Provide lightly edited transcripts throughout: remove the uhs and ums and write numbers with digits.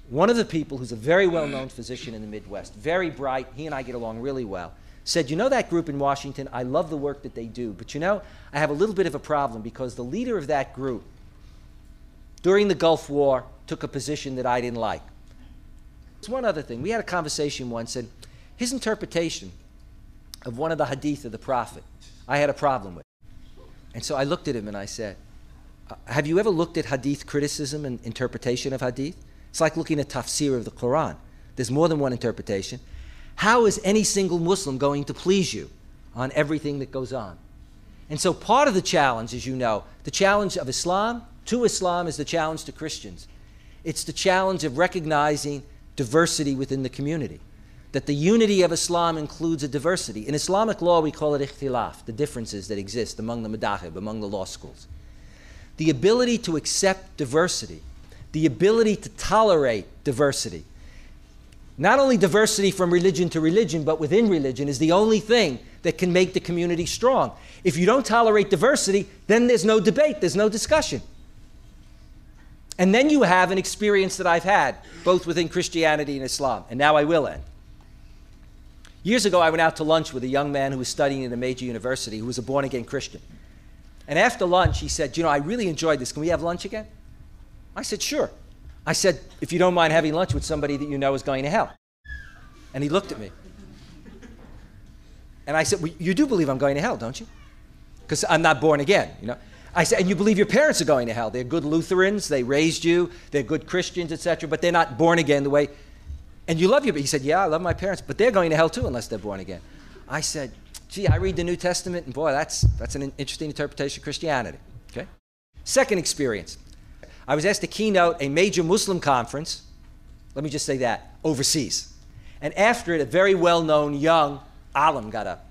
One of the people who's a very well-known physician in the Midwest, very bright, he and I get along really well, said, you know that group in Washington, I love the work that they do, but you know, I have a little bit of a problem because the leader of that group, during the Gulf War, took a position that I didn't like. There's one other thing. We had a conversation once, and his interpretation of one of the hadith of the Prophet, I had a problem with. And so I looked at him and I said, have you ever looked at hadith criticism and interpretation of hadith? It's like looking at tafsir of the Quran. There's more than one interpretation. How is any single Muslim going to please you on everything that goes on? And so part of the challenge, as you know, the challenge of Islam to Islam is the challenge to Christians. It's the challenge of recognizing diversity within the community, that the unity of Islam includes a diversity. In Islamic law, we call it ikhtilaf, the differences that exist among the madahib, among the law schools. The ability to accept diversity, the ability to tolerate diversity, not only diversity from religion to religion, but within religion, is the only thing that can make the community strong. If you don't tolerate diversity, then there's no debate, there's no discussion. And then you have an experience that I've had, both within Christianity and Islam, and now I will end. Years ago, I went out to lunch with a young man who was studying at a major university who was a born-again Christian. And after lunch, he said, you know, I really enjoyed this. Can we have lunch again? I said, sure. I said, if you don't mind having lunch with somebody that you know is going to hell. And he looked at me. And I said, well, you do believe I'm going to hell, don't you? Because I'm not born again, you know. I said, and you believe your parents are going to hell. They're good Lutherans, they raised you, they're good Christians, etc., but they're not born again the way, and you love your, he said, yeah, I love my parents, but they're going to hell too unless they're born again. I said, gee, I read the New Testament, and boy, that's an interesting interpretation of Christianity, okay? Second experience. I was asked to keynote a major Muslim conference, let me just say that, overseas. And after it, a very well-known young alim got up,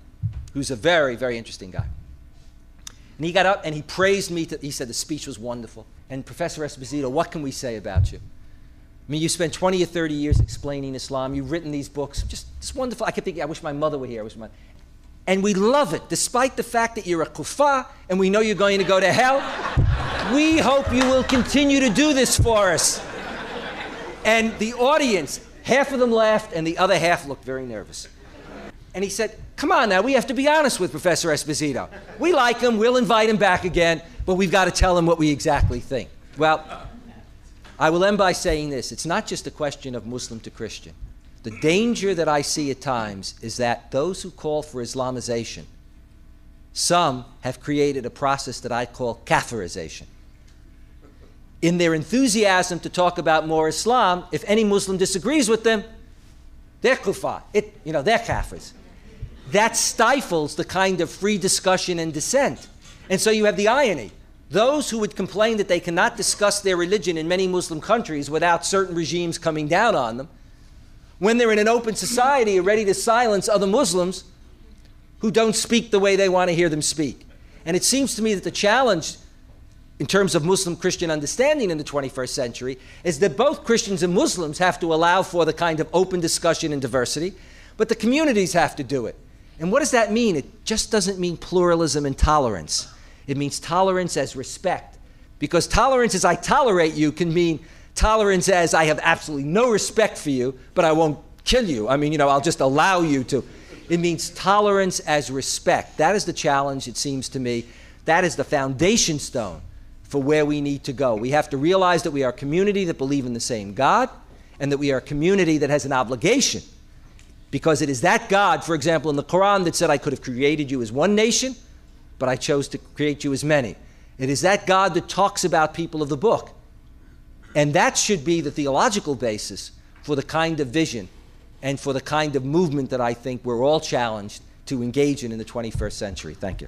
who's a very, very interesting guy. And he got up and he praised me. He said the speech was wonderful. And Professor Esposito, what can we say about you? I mean, you spent 20 or 30 years explaining Islam. You've written these books. Just wonderful. I kept thinking, I wish my mother were here. And we love it, despite the fact that you're a kuffar and we know you're going to go to hell. We hope you will continue to do this for us. And the audience, half of them laughed and the other half looked very nervous. And he said, come on now, we have to be honest with Professor Esposito. We like him, we'll invite him back again, but we've got to tell him what we exactly think. Well, I will end by saying this. It's not just a question of Muslim to Christian. The danger that I see at times is that those who call for Islamization, some have created a process that I call kafirization. In their enthusiasm to talk about more Islam, if any Muslim disagrees with them, they're kuffar, they're kafirs. That stifles the kind of free discussion and dissent. And so you have the irony. Those who would complain that they cannot discuss their religion in many Muslim countries without certain regimes coming down on them, when they're in an open society, are ready to silence other Muslims who don't speak the way they want to hear them speak. And it seems to me that the challenge in terms of Muslim-Christian understanding in the 21st century is that both Christians and Muslims have to allow for the kind of open discussion and diversity, but the communities have to do it. And what does that mean? It just doesn't mean pluralism and tolerance. It means tolerance as respect. Because tolerance as I tolerate you can mean tolerance as I have absolutely no respect for you, but I won't kill you. I mean, I'll just allow you to. It means tolerance as respect. That is the challenge, it seems to me. That is the foundation stone for where we need to go. We have to realize that we are a community that believe in the same God, and that we are a community that has an obligation. Because it is that God, for example, in the Quran that said, I could have created you as one nation, but I chose to create you as many. It is that God that talks about people of the book. And that should be the theological basis for the kind of vision and for the kind of movement that I think we're all challenged to engage in the 21st century. Thank you.